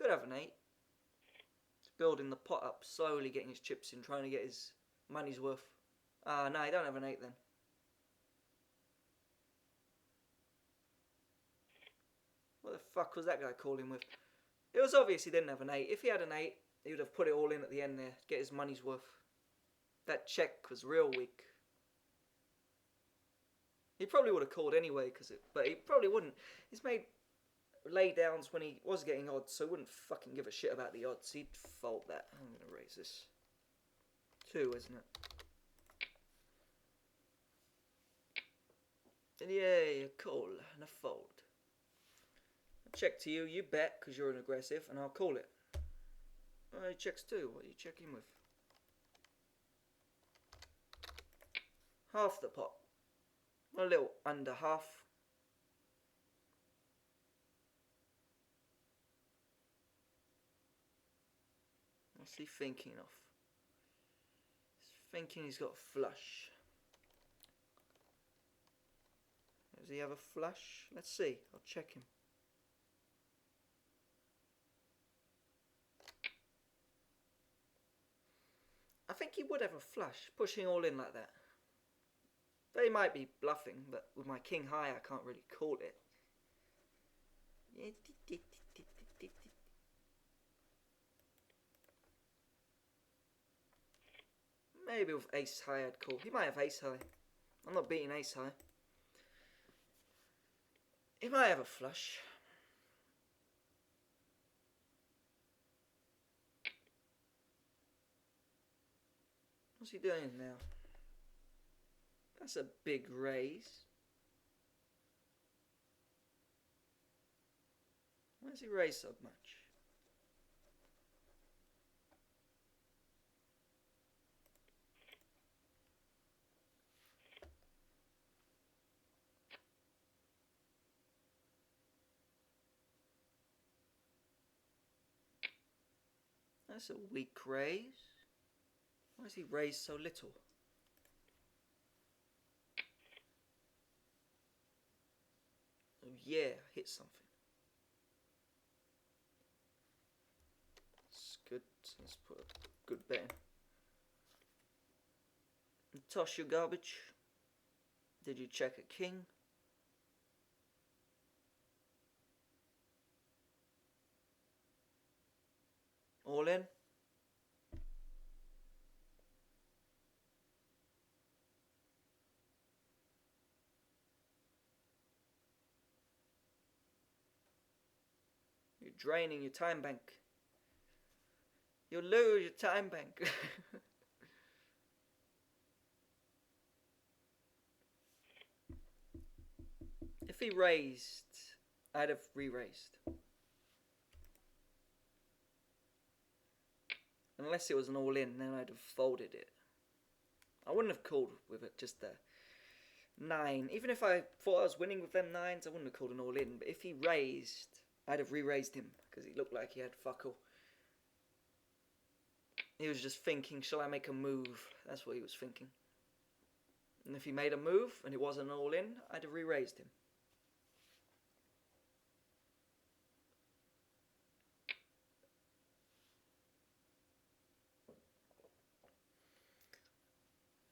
Could have an 8. He's building the pot up, slowly getting his chips in, trying to get his money's worth. Ah, no, he don't have an 8 then. What the fuck was that guy calling with? It was obvious he didn't have an 8. If he had an 8, he would have put it all in at the end there, get his money's worth. That check was real weak. He probably would have called anyway, but he probably wouldn't. He's made laydowns when he was getting odds, so he wouldn't fucking give a shit about the odds. He'd fold that. I'm going to raise this. 2, isn't it? And yeah, a call and a fold. I check to you, you bet, because you're an aggressive, and I'll call it. Oh, he checks too. What are you checking with? Half the pot. A little under half. What's he thinking of? He's thinking he's got a flush. Does he have a flush? Let's see. I'll check him. I think he would have a flush, pushing all in like that. They might be bluffing, but with my king high, I can't really call it. Maybe with ace high I'd call. He might have ace high. I'm not beating ace high. He might have a flush. What's he doing now? That's a big raise. Why does he raise so much? That's a weak raise. Why does he raise so little? Oh yeah, hit something. It's good. Let's put a good bet in. Toss your garbage. Did you check a king? All in? You're draining your time bank. You'll lose your time bank. If he raised, I'd have re-raised. Unless it was an all-in, then I'd have folded it. I wouldn't have called with it, just the 9. Even if I thought I was winning with them 9s, I wouldn't have called an all-in. But if he raised, I'd have re-raised him, because he looked like he had fuck all. He was just thinking, shall I make a move? That's what he was thinking. And if he made a move, and it wasn't an all-in, I'd have re-raised him.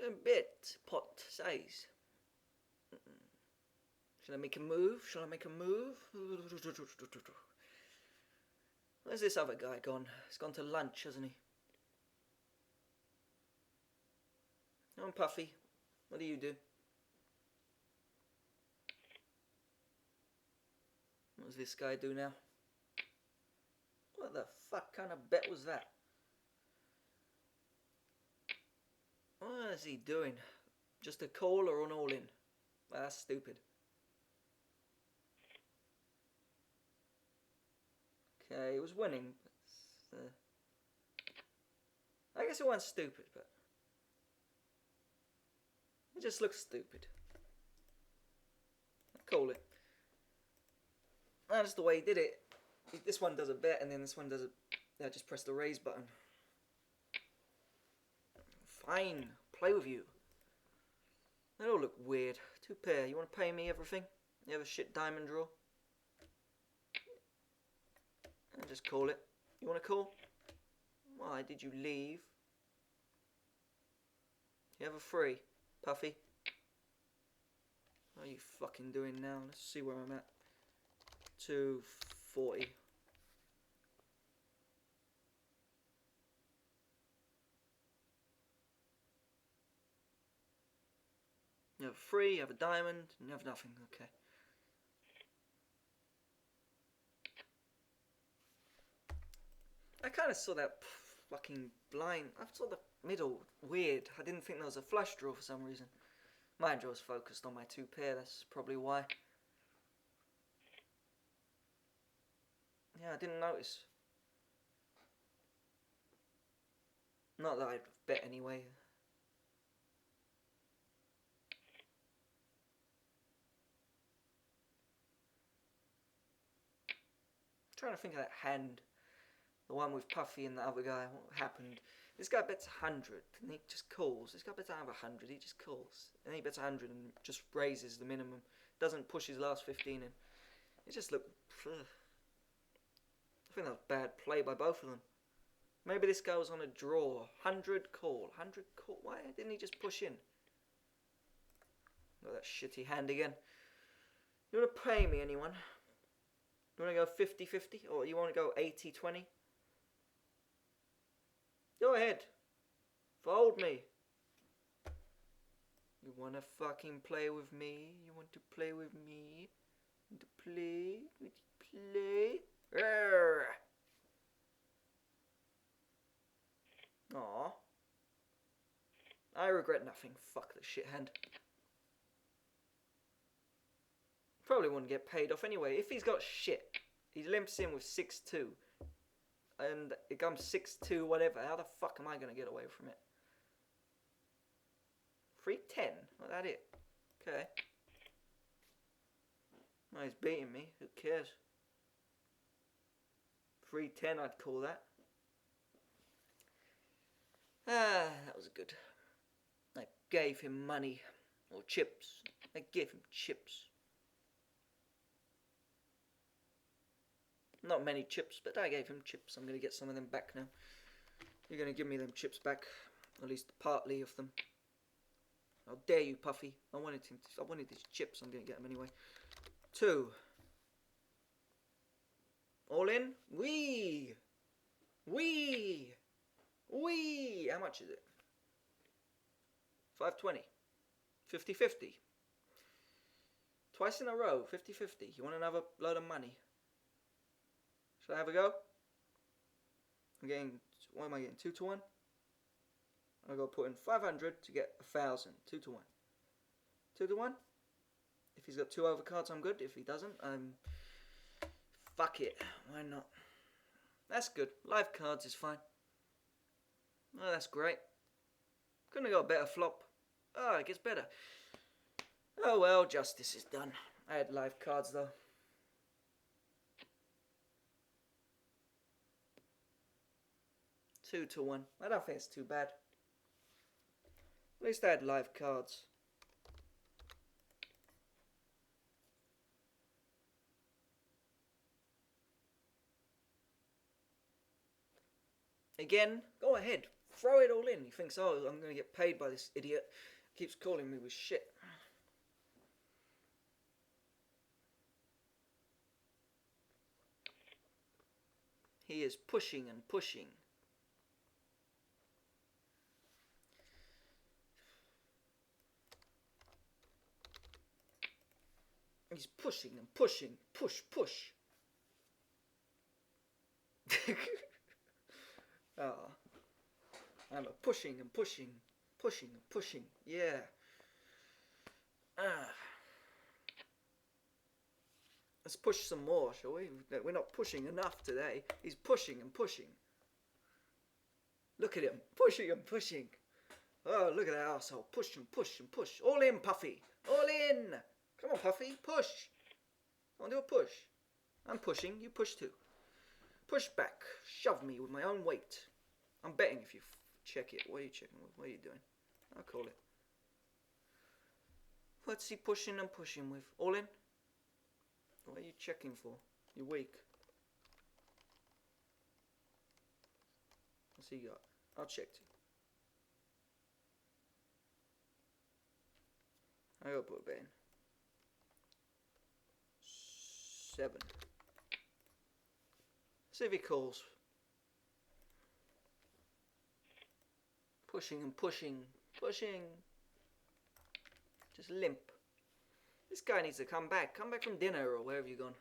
A bit pot size. Shall I make a move? Shall I make a move? Where's this other guy gone? He's gone to lunch, hasn't he? Come on, Puffy. What do you do? What does this guy do now? What the fuck kind of bet was that? What is he doing? Just a call or an all-in? Well, that's stupid. Okay, he was winning. But, I guess it wasn't stupid, but it just looks stupid. I call it. That's the way he did it. This one does a bet, and then this one does a... I just press the raise button. Fine, play with you. They all look weird. 2 pair. You want to pay me everything? You have a shit diamond draw? just call it. You want to call? Why did you leave? You have a free, Puffy. What are you fucking doing now? Let's see where I'm at. 240. You have a free, you have a diamond, and you have nothing. Okay. I kind of saw that fucking blind. I saw the middle weird. I didn't think there was a flush draw for some reason. My draw's focused on my 2 pair. That's probably why. Yeah, I didn't notice. Not that I'd bet anyway. I'm trying to think of that hand. The one with Puffy and the other guy. What happened? This guy bets 100 and he just calls. This guy bets out of 100, he just calls. And he bets 100 and just raises the minimum. Doesn't push his last 15 in. It just looked... Ugh. I think that was bad play by both of them. Maybe this guy was on a draw. 100 call. 100 call. Why didn't he just push in? Got that shitty hand again. You want to pay me, anyone? You want to go 50-50? Or you want to go 80-20? Go ahead. Fold me. You want to fucking play with me? You want to play with me? Want to play? Want to play? Arrgh. Aww. I regret nothing. Fuck the shit hand. Probably wouldn't get paid off anyway. If he's got shit, he limps in with 6-2. And it comes 6-2 whatever. How the fuck am I going to get away from it? 3-10? Well, that it? Okay. Well, he's beating me. Who cares? 3-10 I'd call that. Ah, that was good. I gave him money. Or chips. I gave him chips. Not many chips, but I gave him chips. I'm going to get some of them back now. You're going to give me them chips back. At least partly of them. How dare you, Puffy. I wanted these chips. I'm going to get them anyway. 2. All in? Wee! Wee! Wee! How much is it? 520. 50-50. Twice in a row. 50-50. You want another load of money? Should I have a go? I'm getting... What am I getting? 2-1? I'll go put in 500 to get 1,000. 2-1. 2-1? If he's got 2 overcards, I'm good. If he doesn't, I'm... Fuck it. Why not? That's good. Live cards is fine. Oh, that's great. Couldn't have got a better flop. Oh, it gets better. Oh well, justice is done. I had live cards though. Two to 1. I don't think it's too bad. At least I had live cards. Again, go ahead. Throw it all in. He thinks, oh, I'm going to get paid by this idiot. Keeps calling me with shit. He is pushing and pushing. He's pushing and pushing. Push, push. Oh. I'm pushing and pushing. Pushing and pushing. Yeah. Let's push some more, shall we? We're not pushing enough today. He's pushing and pushing. Look at him. Pushing and pushing. Oh, look at that arsehole. Push and push and push. All in, Puffy. All in. Come on, Puffy. Push. Come on, do a push. I'm pushing. You push too. Push back. Shove me with my own weight. I'm betting if you check it. What are you checking with? What are you doing? I'll call it. What's he pushing and pushing with? All in? What are you checking for? You're weak. he got? I'll check too. I gotta put a bet in. 7. See if he calls. Pushing and pushing. Pushing. Just limp. This guy needs to come back. Come back from dinner or wherever you're gone.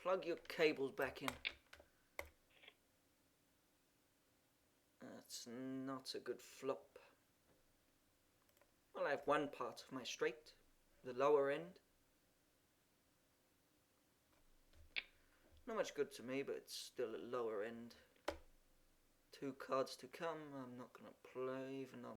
Plug your cables back in. That's not a good flop. Well, I have one part of my straight, the lower end. Not much good to me, but it's still a lower end. 2 cards to come. I'm not gonna play, even though